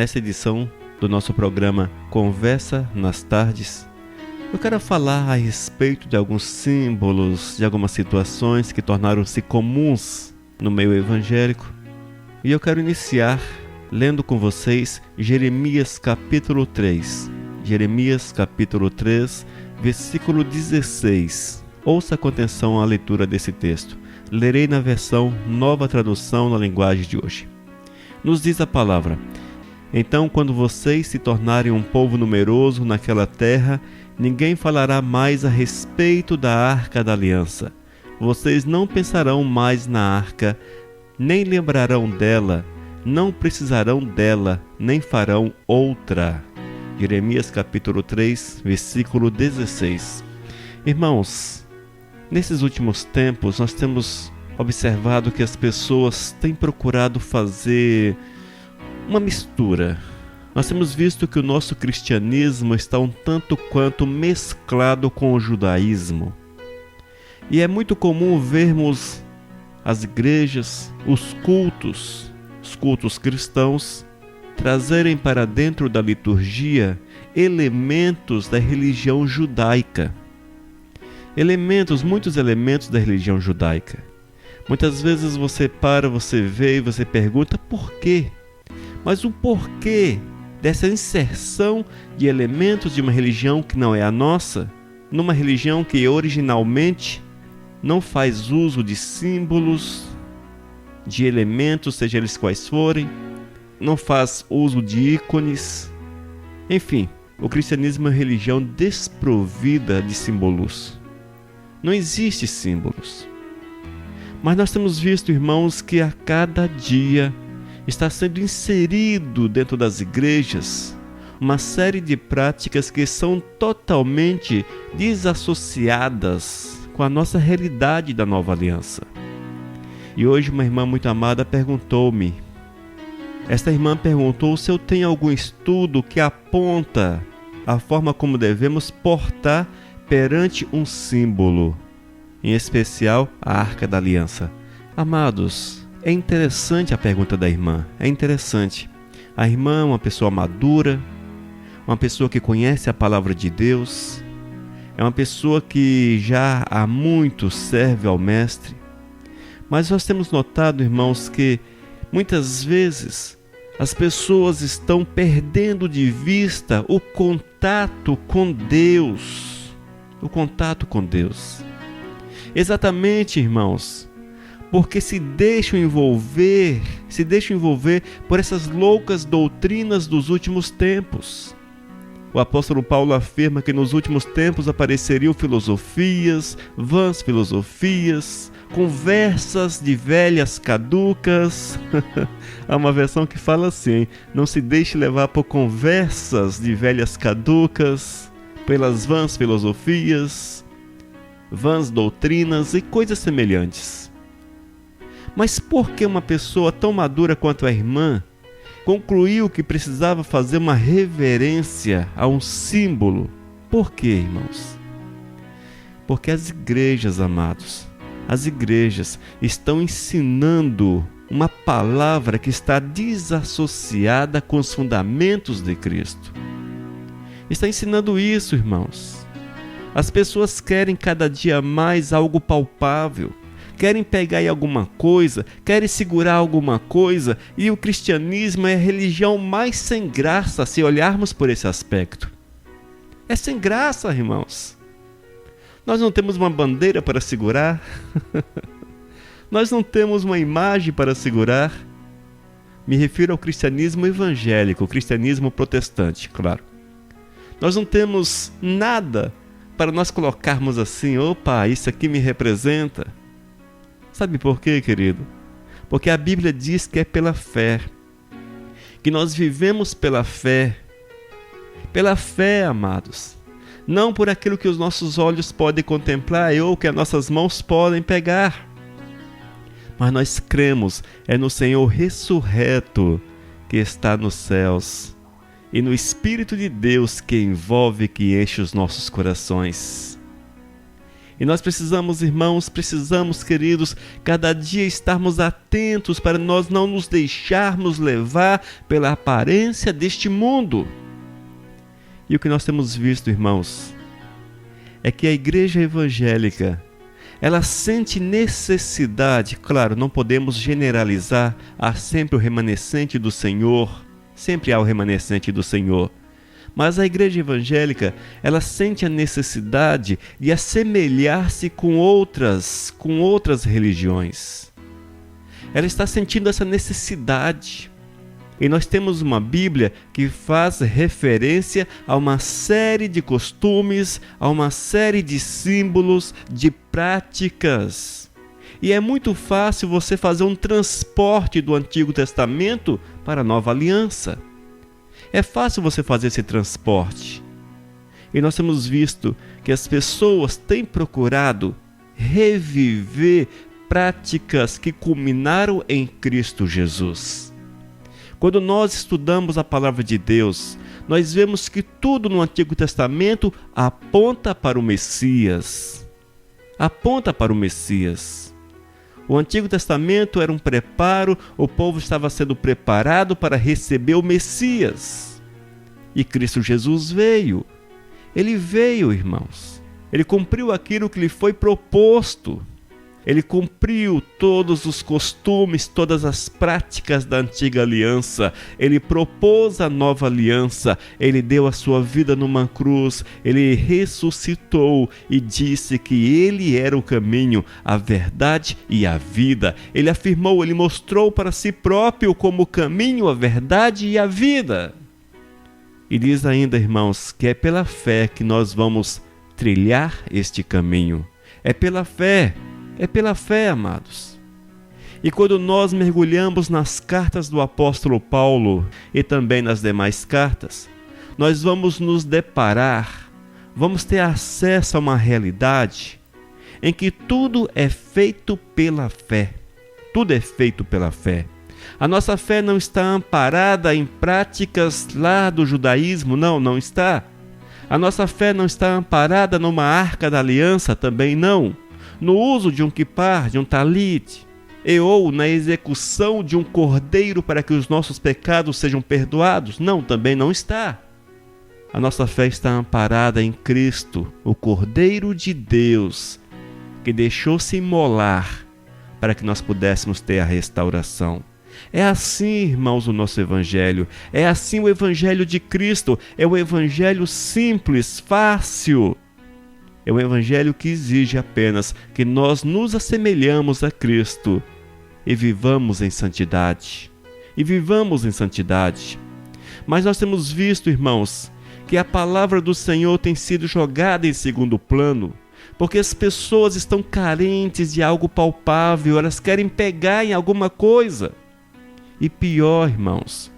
Nessa edição do nosso programa Conversa nas Tardes, eu quero falar a respeito de alguns símbolos, de algumas situações que tornaram-se comuns no meio evangélico. E eu quero iniciar lendo com vocês Jeremias capítulo 3. Jeremias capítulo 3, versículo 16. Ouça com atenção a leitura desse texto. Lerei na versão Nova Tradução na linguagem de hoje. Nos diz a palavra: Então, quando vocês se tornarem um povo numeroso naquela terra, ninguém falará mais a respeito da Arca da Aliança. Vocês não pensarão mais na Arca, nem lembrarão dela, não precisarão dela, nem farão outra. Jeremias capítulo 3, versículo 16. Irmãos, nesses últimos tempos nós temos observado que as pessoas têm procurado fazer uma mistura. Nós temos visto que o nosso cristianismo está um tanto quanto mesclado com o judaísmo. E é muito comum vermos as igrejas, os cultos cristãos, trazerem para dentro da liturgia elementos da religião judaica. Muitos elementos da religião judaica. Muitas vezes você vê e você pergunta por quê? Mas o porquê dessa inserção de elementos de uma religião que não é a nossa, numa religião que originalmente não faz uso de símbolos, de elementos, seja eles quais forem, não faz uso de ícones. Enfim, o cristianismo é uma religião desprovida de símbolos. Não existe símbolos. Mas nós temos visto, irmãos, que a cada dia está sendo inserido dentro das igrejas uma série de práticas que são totalmente desassociadas com a nossa realidade da nova aliança. E hoje uma irmã muito amada perguntou-me, esta irmã perguntou se eu tenho algum estudo que aponta a forma como devemos portar perante um símbolo, em especial a Arca da Aliança. Amados, é interessante a pergunta da irmã, é interessante. A irmã é uma pessoa madura, uma pessoa que conhece a palavra de Deus, é uma pessoa que já há muito serve ao Mestre. Mas nós temos notado, irmãos, que muitas vezes as pessoas estão perdendo de vista o contato com Deus. O contato com Deus. Exatamente, irmãos, porque se deixam envolver por essas loucas doutrinas dos últimos tempos. O apóstolo Paulo afirma que nos últimos tempos apareceriam filosofias, vãs filosofias, conversas de velhas caducas. Há uma versão que fala assim: não se deixe levar por conversas de velhas caducas, pelas vãs filosofias, vãs doutrinas e coisas semelhantes. Mas por que uma pessoa tão madura quanto a irmã concluiu que precisava fazer uma reverência a um símbolo? Por quê, irmãos? Porque as igrejas, amados, as igrejas estão ensinando uma palavra que está desassociada com os fundamentos de Cristo. Está ensinando isso, irmãos. As pessoas querem cada dia mais algo palpável, querem pegar em alguma coisa, querem segurar alguma coisa, e o cristianismo é a religião mais sem graça se olharmos por esse aspecto. É sem graça, irmãos. Nós não temos uma bandeira para segurar, nós não temos uma imagem para segurar. Me refiro ao cristianismo evangélico, o cristianismo protestante, claro. Nós não temos nada para nós colocarmos assim: opa, isso aqui me representa. Sabe por quê, querido? Porque a Bíblia diz que é pela fé, que nós vivemos pela fé. Pela fé, amados. Não por aquilo que os nossos olhos podem contemplar ou que as nossas mãos podem pegar. Mas nós cremos no Senhor ressurreto que está nos céus e no Espírito de Deus que envolve, que enche os nossos corações. E nós precisamos, irmãos, queridos, cada dia estarmos atentos para nós não nos deixarmos levar pela aparência deste mundo. E o que nós temos visto, irmãos, é que a igreja evangélica, ela sente necessidade, claro, não podemos generalizar, há sempre o remanescente do Senhor, sempre há o remanescente do Senhor. Mas a igreja evangélica, ela sente a necessidade de assemelhar-se com outras religiões. Ela está sentindo essa necessidade. E nós temos uma Bíblia que faz referência a uma série de costumes, a uma série de símbolos, de práticas. E é muito fácil você fazer um transporte do Antigo Testamento para a Nova Aliança. É fácil você fazer esse transporte. E nós temos visto que as pessoas têm procurado reviver práticas que culminaram em Cristo Jesus. Quando nós estudamos a palavra de Deus, nós vemos que tudo no Antigo Testamento aponta para o Messias. Aponta para o Messias. O Antigo Testamento era um preparo, o povo estava sendo preparado para receber o Messias. E Cristo Jesus veio. Ele veio, irmãos. Ele cumpriu aquilo que lhe foi proposto. Ele cumpriu todos os costumes, todas as práticas da antiga aliança. Ele propôs a nova aliança. Ele deu a sua vida numa cruz. Ele ressuscitou e disse que ele era o caminho, a verdade e a vida. Ele afirmou, ele mostrou para si próprio como o caminho, a verdade e a vida. E diz ainda, irmãos, que é pela fé que nós vamos trilhar este caminho. É pela fé. É pela fé, amados. E quando nós mergulhamos nas cartas do apóstolo Paulo e também nas demais cartas, nós vamos nos deparar, vamos ter acesso a uma realidade em que tudo é feito pela fé. Tudo é feito pela fé. A nossa fé não está amparada em práticas lá do judaísmo, não está. A nossa fé não está amparada numa arca da aliança, também não. No uso de um quipar, de um talit, ou na execução de um cordeiro para que os nossos pecados sejam perdoados? Não, também não está. A nossa fé está amparada em Cristo, o Cordeiro de Deus, que deixou-se imolar para que nós pudéssemos ter a restauração. É assim, irmãos, o nosso Evangelho. É assim o Evangelho de Cristo. É o Evangelho simples, fácil. É um evangelho que exige apenas que nós nos assemelhamos a Cristo e vivamos em santidade. Mas nós temos visto, irmãos, que a palavra do Senhor tem sido jogada em segundo plano, porque as pessoas estão carentes de algo palpável, elas querem pegar em alguma coisa. E pior, irmãos,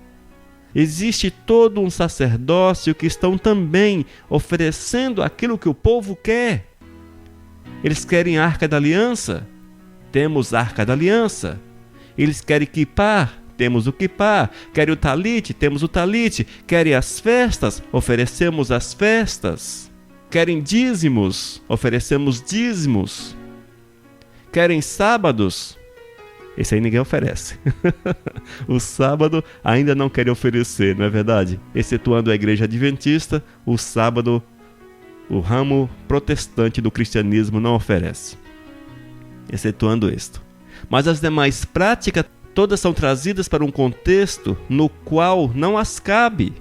existe todo um sacerdócio que estão também oferecendo aquilo que o povo quer. Eles querem a Arca da Aliança? Temos a Arca da Aliança. Eles querem quipar? Temos o quipar. Querem o talite? Temos o talite. Querem as festas? Oferecemos as festas. Querem dízimos? Oferecemos dízimos. Querem sábados? Esse aí ninguém oferece. O sábado ainda não querem oferecer, não é verdade? Excetuando a igreja adventista, o sábado, o ramo protestante do cristianismo não oferece. Excetuando isto. Mas as demais práticas, todas são trazidas para um contexto no qual não as cabe.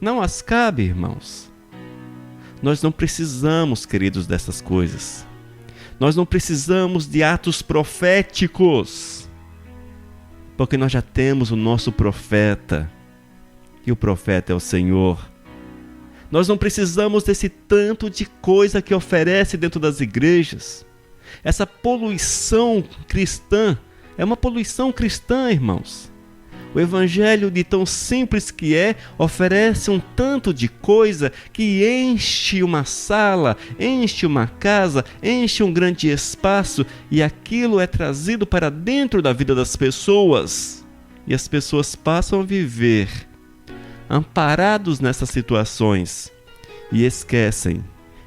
Não as cabe, irmãos. Nós não precisamos, queridos, dessas coisas. Nós não precisamos de atos proféticos. Porque nós já temos o nosso profeta, e o profeta é o Senhor. Nós não precisamos desse tanto de coisa que oferece dentro das igrejas. Essa poluição cristã é uma poluição cristã, irmãos. O evangelho, de tão simples que é, oferece um tanto de coisa que enche uma sala, enche uma casa, enche um grande espaço, e aquilo é trazido para dentro da vida das pessoas. E as pessoas passam a viver amparados nessas situações e esquecem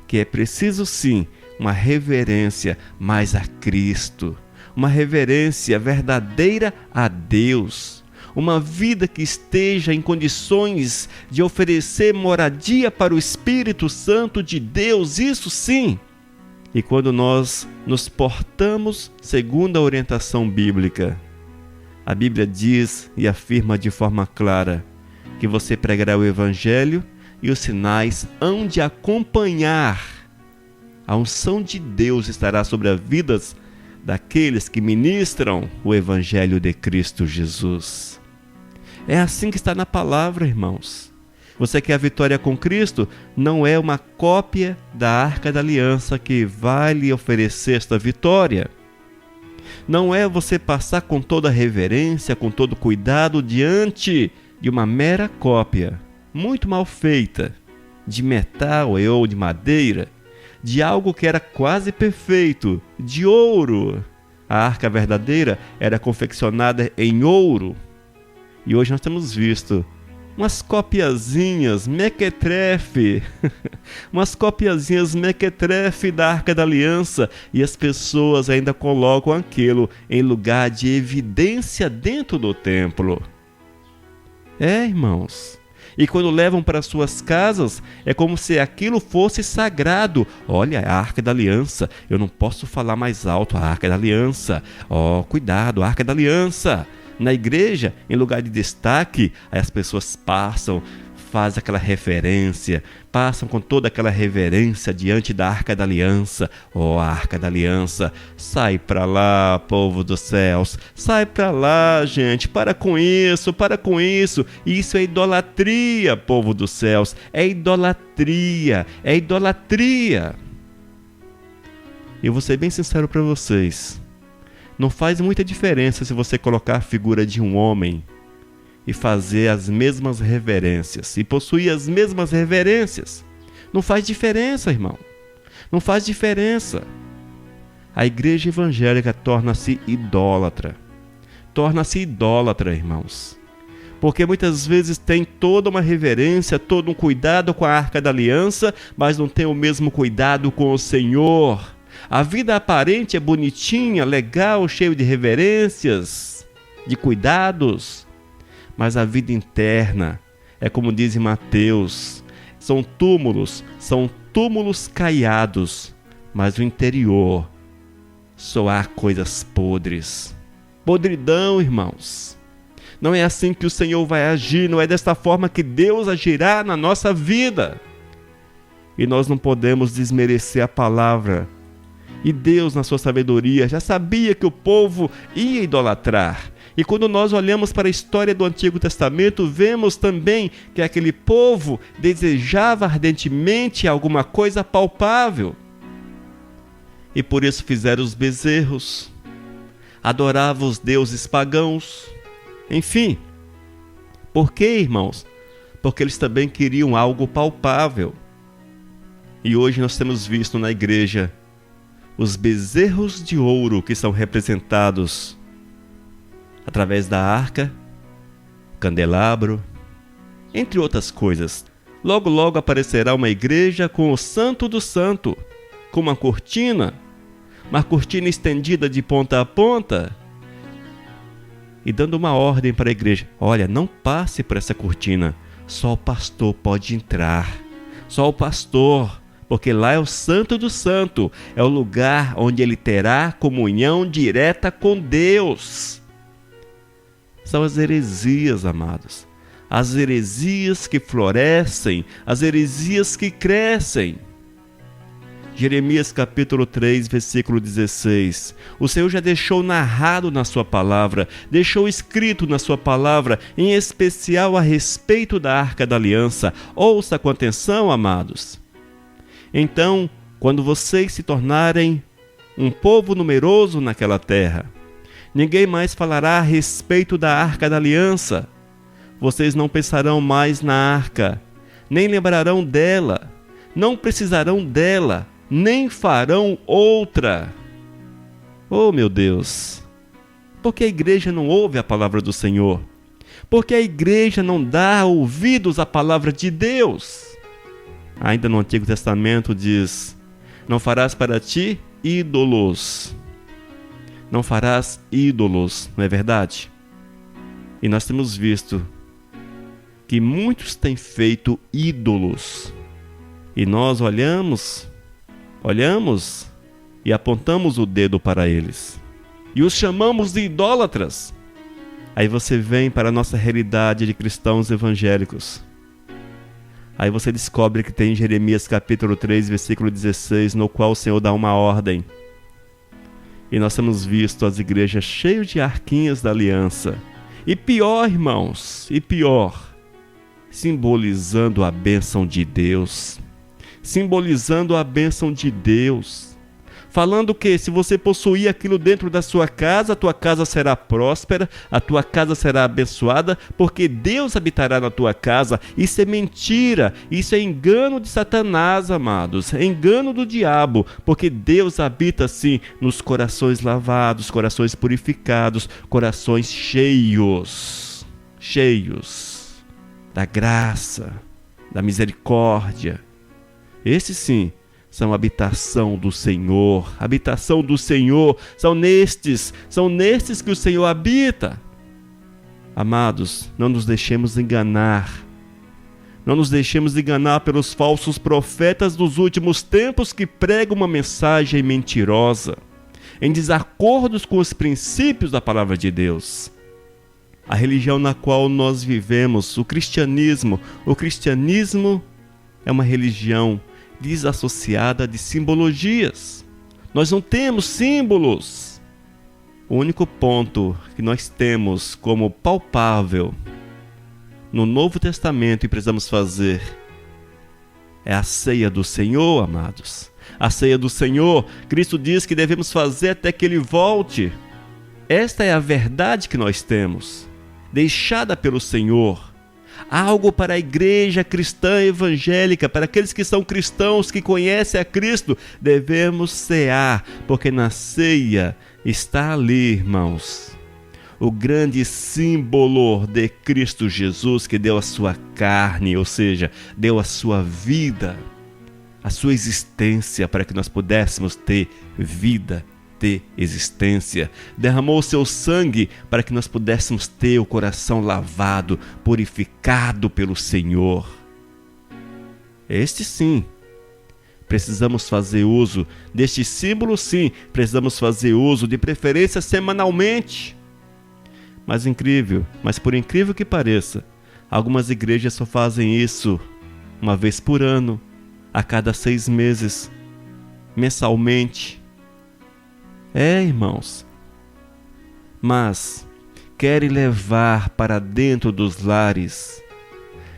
que é preciso sim uma reverência mais a Cristo, uma reverência verdadeira a Deus, uma vida que esteja em condições de oferecer moradia para o Espírito Santo de Deus, isso sim. E quando nós nos portamos segundo a orientação bíblica, a Bíblia diz e afirma de forma clara que você pregará o Evangelho e os sinais hão de acompanhar. A unção de Deus estará sobre as vidas daqueles que ministram o Evangelho de Cristo Jesus. É assim que está na palavra, irmãos. Você quer a vitória com Cristo? Não é uma cópia da Arca da Aliança que vai lhe oferecer esta vitória. Não é você passar com toda reverência, com todo cuidado diante de uma mera cópia, muito mal feita, de metal ou de madeira, de algo que era quase perfeito, de ouro. A arca verdadeira era confeccionada em ouro. E hoje nós temos visto umas copiazinhas mequetrefe, umas copiazinhas mequetrefe da Arca da Aliança, e as pessoas ainda colocam aquilo em lugar de evidência dentro do templo. Irmãos, e quando levam para suas casas, é como se aquilo fosse sagrado. Olha, a Arca da Aliança, eu não posso falar mais alto, a Arca da Aliança. Cuidado, a Arca da Aliança. Na igreja, em lugar de destaque, aí as pessoas passam, fazem aquela referência, passam com toda aquela reverência diante da Arca da Aliança. A Arca da Aliança, sai para lá, povo dos céus, sai para lá, gente, para com isso, isso é idolatria, povo dos céus, é idolatria. E eu vou ser bem sincero para vocês, não faz muita diferença se você colocar a figura de um homem e fazer as mesmas reverências, e possuir as mesmas reverências. Não faz diferença, irmão. Não faz diferença. A igreja evangélica torna-se idólatra. Irmãos. Porque muitas vezes tem toda uma reverência, todo um cuidado com a Arca da Aliança, mas não tem o mesmo cuidado com o Senhor. A vida aparente é bonitinha, legal, cheio de reverências, de cuidados, mas a vida interna é como diz em Mateus, são túmulos caiados, mas o interior só há coisas podres. Podridão, irmãos. Não é assim que o Senhor vai agir, não é desta forma que Deus agirá na nossa vida. E nós não podemos desmerecer a palavra. E Deus, na sua sabedoria, já sabia que o povo ia idolatrar. E quando nós olhamos para a história do Antigo Testamento, vemos também que aquele povo desejava ardentemente alguma coisa palpável. E por isso fizeram os bezerros, adoravam os deuses pagãos. Enfim, por quê, irmãos? Porque eles também queriam algo palpável. E hoje nós temos visto na igreja os bezerros de ouro que são representados através da arca, candelabro, entre outras coisas. Logo, logo aparecerá uma igreja com o Santo do Santo, com uma cortina estendida de ponta a ponta, e dando uma ordem para a igreja: olha, não passe por essa cortina, só o pastor pode entrar, só o pastor. Porque lá é o Santo do Santo, é o lugar onde ele terá comunhão direta com Deus. São as heresias, amados. As heresias que florescem, as heresias que crescem. Jeremias capítulo 3, versículo 16. O Senhor já deixou narrado na sua palavra, deixou escrito na sua palavra, em especial a respeito da Arca da Aliança. Ouça com atenção, amados. Então, quando vocês se tornarem um povo numeroso naquela terra, ninguém mais falará a respeito da Arca da Aliança. Vocês não pensarão mais na arca, nem lembrarão dela, não precisarão dela, nem farão outra. Oh, meu Deus! Por que a igreja não ouve a palavra do Senhor? Por que a igreja não dá ouvidos à palavra de Deus? Ainda no Antigo Testamento diz: Não farás para ti ídolos. Não farás ídolos, não é verdade? E nós temos visto que muitos têm feito ídolos. E nós olhamos e apontamos o dedo para eles. E os chamamos de idólatras. Aí você vem para a nossa realidade de cristãos evangélicos. Aí você descobre que tem Jeremias capítulo 3, versículo 16, no qual o Senhor dá uma ordem. E nós temos visto as igrejas cheias de arquinhas da aliança. E pior, irmãos, simbolizando a bênção de Deus. Simbolizando a bênção de Deus. Falando que se você possuir aquilo dentro da sua casa, a tua casa será próspera, a tua casa será abençoada, porque Deus habitará na tua casa. Isso é mentira, isso é engano de Satanás, amados, é engano do diabo, porque Deus habita sim nos corações lavados, corações purificados, corações cheios da graça, da misericórdia. Esse sim são habitação do Senhor, são nestes que o Senhor habita. Amados, não nos deixemos enganar pelos falsos profetas dos últimos tempos que pregam uma mensagem mentirosa, em desacordo com os princípios da palavra de Deus. A religião na qual nós vivemos, o cristianismo é uma religião desassociada de simbologias. Nós não temos símbolos. O único ponto que nós temos como palpável no Novo Testamento e precisamos fazer é a ceia do Senhor, amados. A ceia do Senhor, Cristo diz que devemos fazer até que Ele volte. Esta é a verdade que nós temos, deixada pelo Senhor. Algo para a igreja cristã evangélica, para aqueles que são cristãos, que conhecem a Cristo, devemos cear, porque na ceia está ali, irmãos, o grande símbolo de Cristo Jesus, que deu a sua carne, ou seja, deu a sua vida, a sua existência, para que nós pudéssemos ter vida, ter existência, derramou o seu sangue para que nós pudéssemos ter o coração lavado, purificado pelo Senhor. Este sim, precisamos fazer uso deste símbolo, sim, precisamos fazer uso, de preferência semanalmente. Mas por incrível que pareça, algumas igrejas só fazem isso uma vez por ano, a cada 6 meses, mensalmente. Irmãos, mas querem levar para dentro dos lares,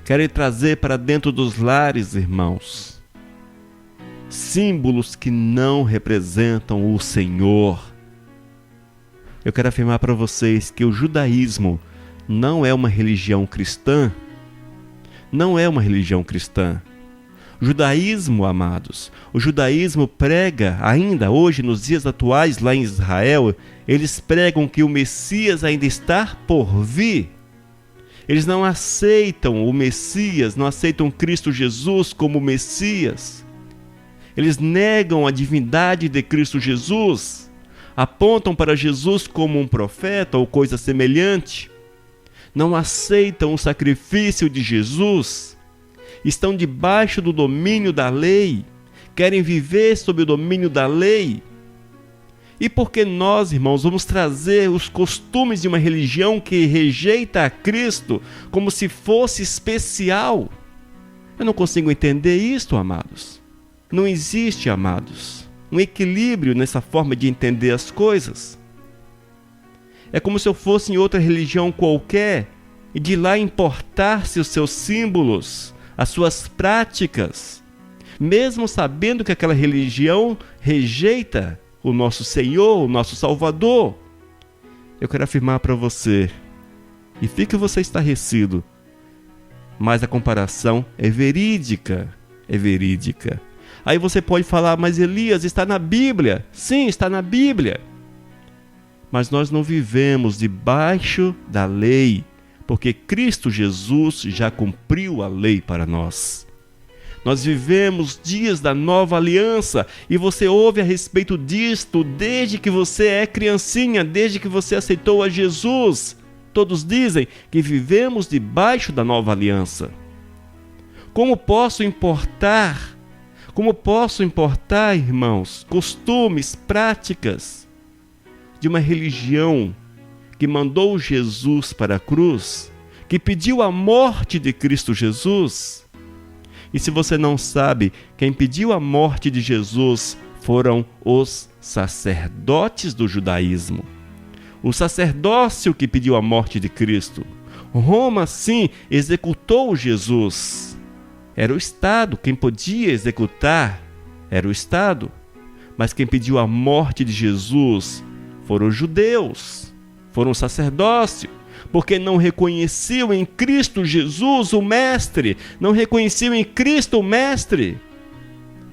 querem trazer para dentro dos lares, irmãos, símbolos que não representam o Senhor. Eu quero afirmar para vocês que o judaísmo não é uma religião cristã, não é uma religião cristã. O judaísmo, amados, o judaísmo prega, ainda hoje, nos dias atuais, lá em Israel, eles pregam que o Messias ainda está por vir. Eles não aceitam o Messias, não aceitam Cristo Jesus como Messias. Eles negam a divindade de Cristo Jesus, apontam para Jesus como um profeta ou coisa semelhante. Não aceitam o sacrifício de Jesus. Estão debaixo do domínio da lei, querem viver sob o domínio da lei. E por que nós, irmãos, vamos trazer os costumes de uma religião que rejeita a Cristo como se fosse especial? Eu não consigo entender isto, amados. Não existe, amados, um equilíbrio nessa forma de entender as coisas. É como se eu fosse em outra religião qualquer e de lá importar-se os seus símbolos, as suas práticas, mesmo sabendo que aquela religião rejeita o nosso Senhor, o nosso Salvador. Eu quero afirmar para você, e fique você estarrecido, mas a comparação é verídica, Aí você pode falar, mas Elias, está na Bíblia. Sim, está na Bíblia. Mas nós não vivemos debaixo da lei, porque Cristo Jesus já cumpriu a lei para nós. Nós vivemos dias da nova aliança e você ouve a respeito disto desde que você é criancinha, desde que você aceitou a Jesus. Todos dizem que vivemos debaixo da nova aliança. Como posso importar, irmãos, costumes, práticas de uma religião que mandou Jesus para a cruz, que pediu a morte de Cristo Jesus? E se você não sabe, quem pediu a morte de Jesus foram os sacerdotes do judaísmo. O sacerdócio que pediu a morte de Cristo. Roma, sim, executou Jesus. Era o Estado, quem podia executar era o Estado. Mas quem pediu a morte de Jesus foram os judeus, foram o sacerdócio. Porque não reconheciam em Cristo Jesus o Mestre, não reconheciam em Cristo o Mestre.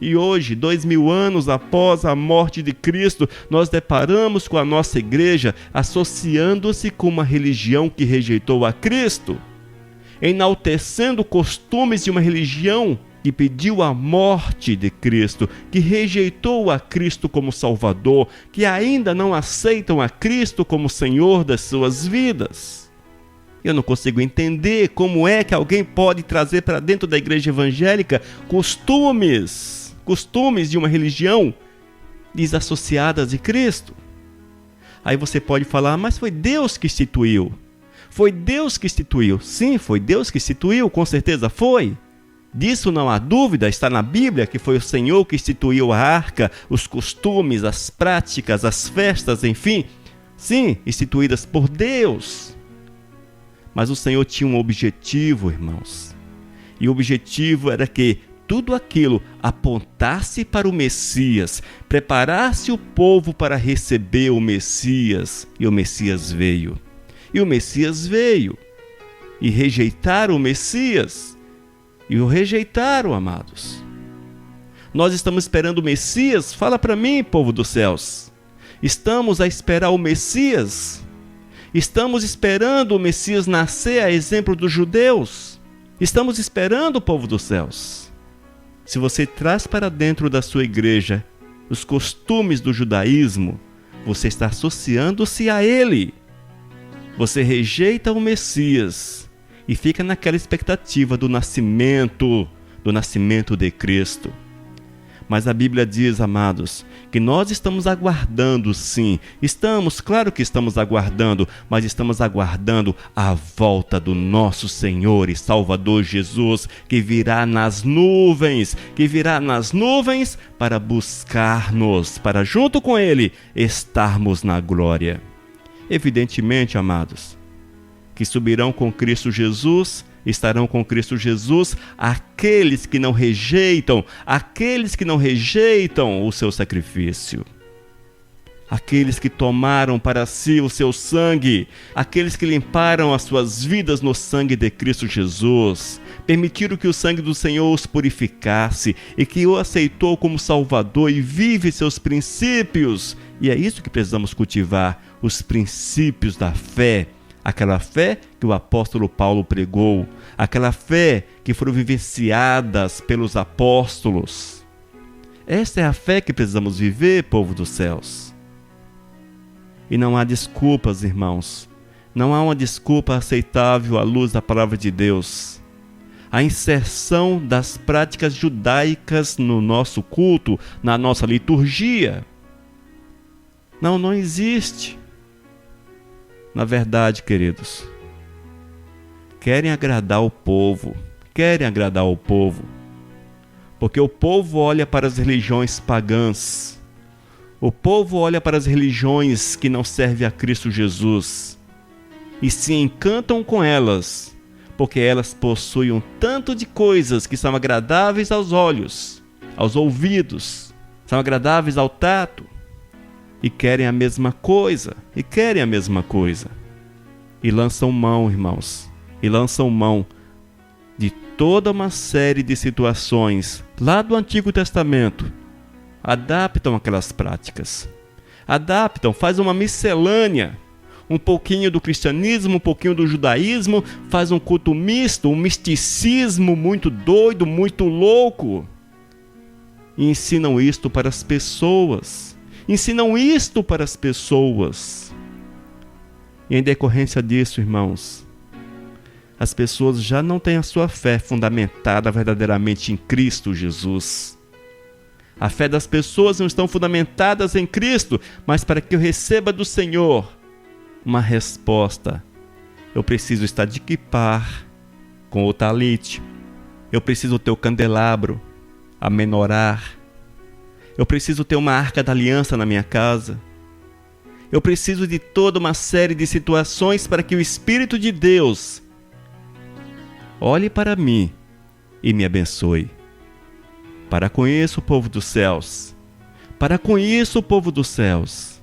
E hoje, 2000 anos após a morte de Cristo, nós deparamos com a nossa igreja associando-se com uma religião que rejeitou a Cristo, enaltecendo costumes de uma religião que pediu a morte de Cristo, que rejeitou a Cristo como Salvador, que ainda não aceitam a Cristo como Senhor das suas vidas. Eu não consigo entender como é que alguém pode trazer para dentro da igreja evangélica costumes de uma religião desassociadas de Cristo. Aí você pode falar, mas foi Deus que instituiu. Foi Deus que instituiu. Sim, foi Deus que instituiu, com certeza foi. Disso não há dúvida, está na Bíblia que foi o Senhor que instituiu a arca, os costumes, as práticas, as festas, enfim. Sim, instituídas por Deus. Mas o Senhor tinha um objetivo, irmãos. E o objetivo era que tudo aquilo apontasse para o Messias, preparasse o povo para receber o Messias. E o Messias veio. E o Messias veio. E rejeitaram o Messias. E o rejeitaram, amados. Nós estamos esperando o Messias? Fala para mim, povo dos céus. Estamos a esperar o Messias? Estamos esperando o Messias nascer a exemplo dos judeus? Estamos esperando o povo dos céus? Se você traz para dentro da sua igreja os costumes do judaísmo, você está associando-se a ele. Você rejeita o Messias e fica naquela expectativa do nascimento de Cristo. Mas a Bíblia diz, amados, que nós estamos aguardando, sim. Claro que estamos aguardando, mas estamos aguardando a volta do nosso Senhor e Salvador Jesus, que virá nas nuvens para buscar-nos, para junto com Ele estarmos na glória. Evidentemente, amados, que subirão com Cristo Jesus, estarão com Cristo Jesus aqueles que não rejeitam o seu sacrifício. Aqueles que tomaram para si o seu sangue, aqueles que limparam as suas vidas no sangue de Cristo Jesus, permitiram que o sangue do Senhor os purificasse e que o aceitou como Salvador e vive seus princípios. E é isso que precisamos cultivar, os princípios da fé. Aquela fé que o apóstolo Paulo pregou, aquela fé que foram vivenciadas pelos apóstolos. Esta é a fé que precisamos viver, povo dos céus. E não há desculpas, irmãos. Não há uma desculpa aceitável à luz da palavra de Deus. A inserção das práticas judaicas no nosso culto, na nossa liturgia. Não existe. Na verdade, queridos, querem agradar o povo, porque o povo olha para as religiões pagãs, o povo olha para as religiões que não servem a Cristo Jesus e se encantam com elas, porque elas possuem um tanto de coisas que são agradáveis aos olhos, aos ouvidos, são agradáveis ao tato. E querem a mesma coisa, E lançam mão, irmãos, de toda uma série de situações lá do Antigo Testamento. Adaptam aquelas práticas. Faz uma miscelânea, um pouquinho do cristianismo, um pouquinho do judaísmo, faz um culto misto, um misticismo muito doido, muito louco. E ensinam isto para as pessoas. Ensinam isto para as pessoas. E em decorrência disso, irmãos, as pessoas já não têm a sua fé fundamentada verdadeiramente em Cristo Jesus. A fé das pessoas não estão fundamentadas em Cristo, mas para que eu receba do Senhor uma resposta, eu preciso estar de equipar com o talite, eu preciso ter o candelabro, a menorar, eu preciso ter uma arca da aliança na minha casa, eu preciso de toda uma série de situações para que o Espírito de Deus olhe para mim e me abençoe. Para com isso, povo dos céus. Para com isso, povo dos céus.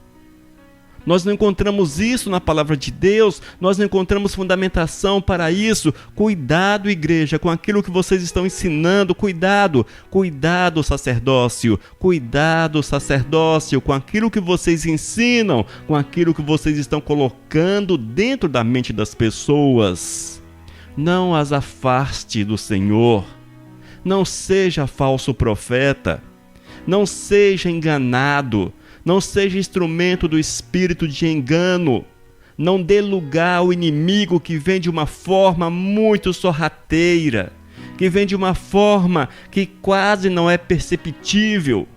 Nós não encontramos isso na palavra de Deus, nós não encontramos fundamentação para isso. Cuidado, igreja, com aquilo que vocês estão ensinando. Cuidado, cuidado, sacerdócio. Cuidado, sacerdócio, com aquilo que vocês ensinam, com aquilo que vocês estão colocando dentro da mente das pessoas. Não as afaste do Senhor. Não seja falso profeta, não seja enganado, não seja instrumento do espírito de engano, não dê lugar ao inimigo que vem de uma forma muito sorrateira, que vem de uma forma que quase não é perceptível,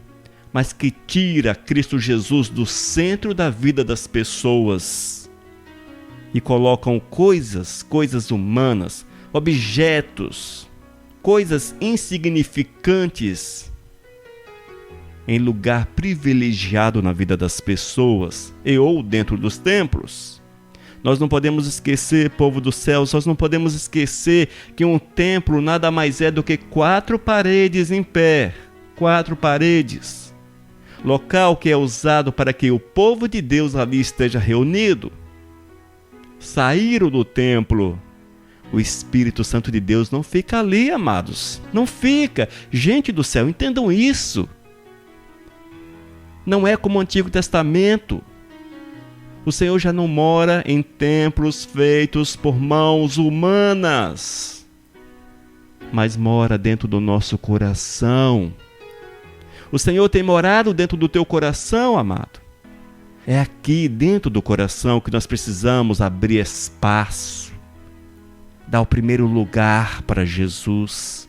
mas que tira Cristo Jesus do centro da vida das pessoas e colocam coisas humanas, objetos, coisas insignificantes em lugar privilegiado na vida das pessoas e ou dentro dos templos. Nós não podemos esquecer, povo dos céus, nós não podemos esquecer que um templo nada mais é do que 4 paredes em pé, 4 paredes. Local que é usado para que o povo de Deus ali esteja reunido. Saíram do templo. O Espírito Santo de Deus não fica ali, amados. Não fica. Gente do céu, entendam isso. Não é como o Antigo Testamento. O Senhor já não mora em templos feitos por mãos humanas, mas mora dentro do nosso coração. O Senhor tem morado dentro do teu coração, amado. É aqui dentro do coração que nós precisamos abrir espaço. Dá o primeiro lugar para Jesus.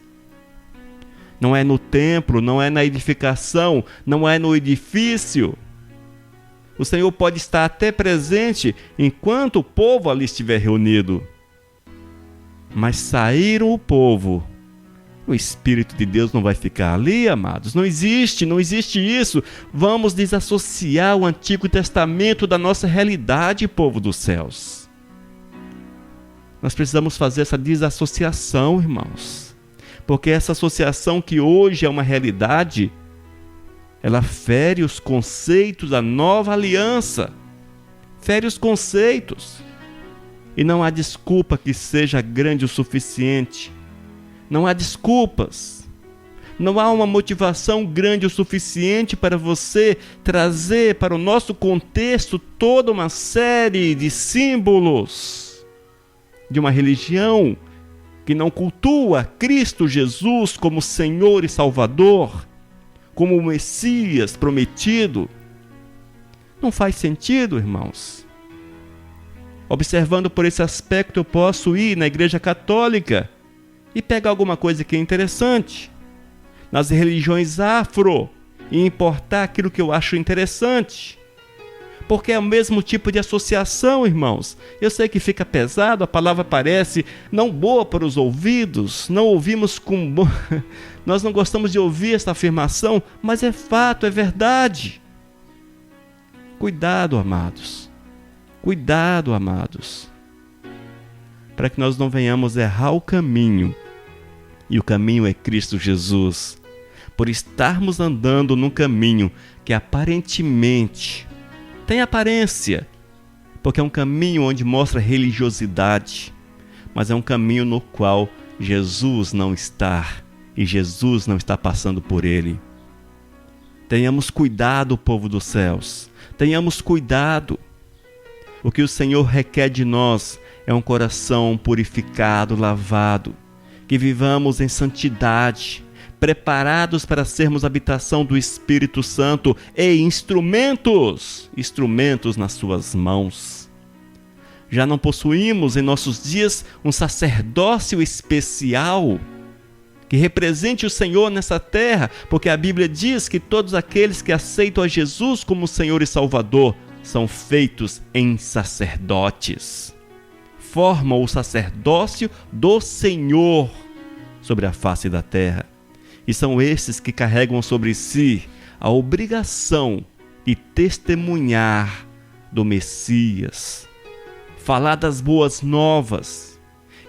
Não é no templo, não é na edificação, não é no edifício. O Senhor pode estar até presente enquanto o povo ali estiver reunido. Mas saíram o povo. O Espírito de Deus não vai ficar ali, amados. Não existe isso. Vamos desassociar o Antigo Testamento da nossa realidade, povo dos céus. Nós precisamos fazer essa desassociação, irmãos. Porque essa associação que hoje é uma realidade, ela fere os conceitos da nova aliança. Fere os conceitos. E não há desculpa que seja grande o suficiente. Não há desculpas. Não há uma motivação grande o suficiente para você trazer para o nosso contexto toda uma série de símbolos de uma religião que não cultua Cristo Jesus como Senhor e Salvador, como o Messias prometido. Não faz sentido, irmãos. Observando por esse aspecto, eu posso ir na Igreja Católica e pegar alguma coisa que é interessante, nas religiões afro, e importar aquilo que eu acho interessante. Porque é o mesmo tipo de associação, irmãos. Eu sei que fica pesado, a palavra parece não boa para os ouvidos, não ouvimos com nós não gostamos de ouvir essa afirmação, mas é fato, é verdade. Cuidado, amados. Cuidado, amados. Para que nós não venhamos errar o caminho. E o caminho é Cristo Jesus. Por estarmos andando num caminho que aparentemente tem aparência, porque é um caminho onde mostra religiosidade, mas é um caminho no qual Jesus não está, e Jesus não está passando por ele. Tenhamos cuidado, povo dos céus, tenhamos cuidado. O que o Senhor requer de nós é um coração purificado, lavado, que vivamos em santidade, preparados para sermos habitação do Espírito Santo e instrumentos nas suas mãos. Já não possuímos em nossos dias um sacerdócio especial que represente o Senhor nessa terra, porque a Bíblia diz que todos aqueles que aceitam a Jesus como Senhor e Salvador são feitos em sacerdotes. Formam o sacerdócio do Senhor sobre a face da terra. E são esses que carregam sobre si a obrigação de testemunhar do Messias, falar das boas novas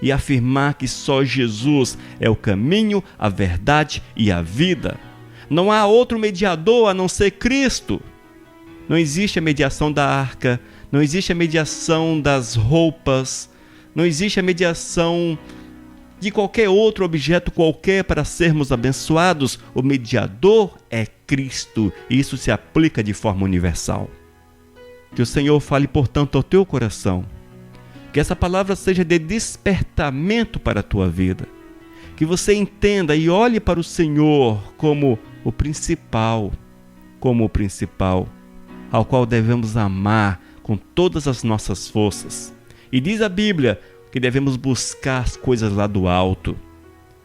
e afirmar que só Jesus é o caminho, a verdade e a vida. Não há outro mediador a não ser Cristo. Não existe a mediação da arca, não existe a mediação das roupas, não existe a mediação de qualquer outro objeto qualquer para sermos abençoados. O mediador é Cristo, e isso se aplica de forma universal. Que o Senhor fale, portanto, ao teu coração. Que essa palavra seja de despertamento para a tua vida. Que você entenda e olhe para o Senhor como o principal, ao qual devemos amar com todas as nossas forças. E diz a Bíblia que devemos buscar as coisas lá do alto,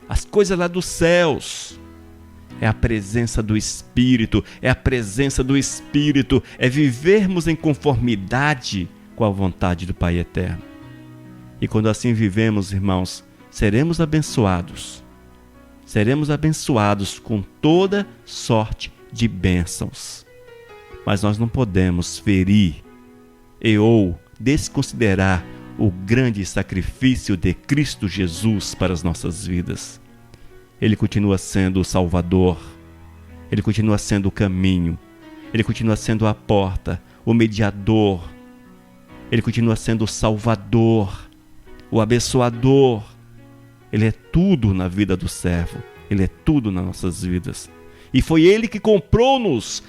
as coisas lá dos céus. É a presença do Espírito, é vivermos em conformidade com a vontade do Pai Eterno. E quando assim vivemos, irmãos, seremos abençoados com toda sorte de bênçãos. Mas nós não podemos ferir ou desconsiderar o grande sacrifício de Cristo Jesus para as nossas vidas. Ele continua sendo o Salvador, Ele continua sendo o caminho, Ele continua sendo a porta, o mediador, Ele continua sendo o Salvador, o abençoador. Ele é tudo na vida do servo, Ele é tudo nas nossas vidas. E foi Ele que comprou-nos,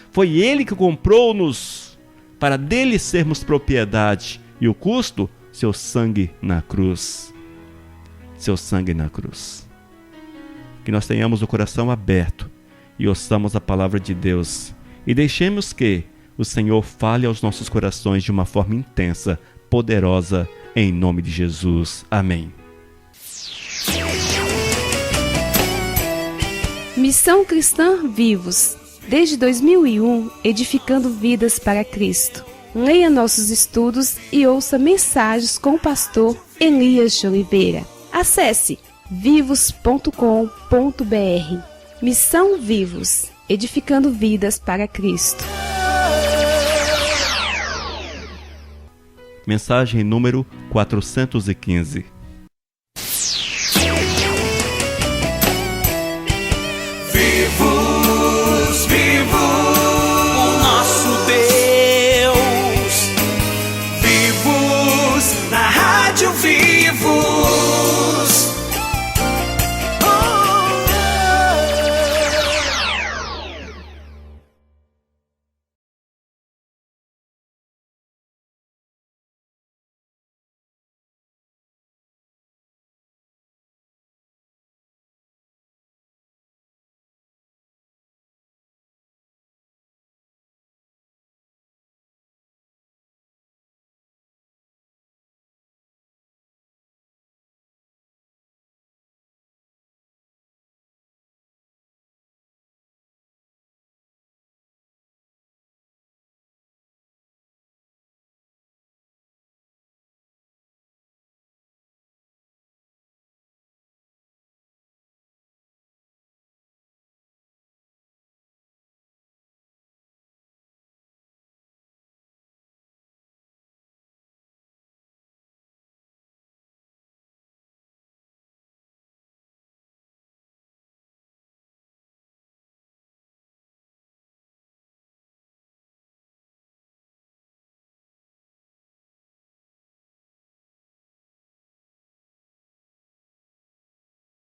para dele sermos propriedade. E o custo? Seu sangue na cruz. Que nós tenhamos o coração aberto e ouçamos a palavra de Deus. E deixemos que o Senhor fale aos nossos corações de uma forma intensa, poderosa, em nome de Jesus. Amém. Missão Cristã Vivos, desde 2001, edificando vidas para Cristo. Leia nossos estudos e ouça mensagens com o pastor Elias de Oliveira. Acesse vivos.com.br. Missão Vivos, edificando vidas para Cristo. Mensagem número 415.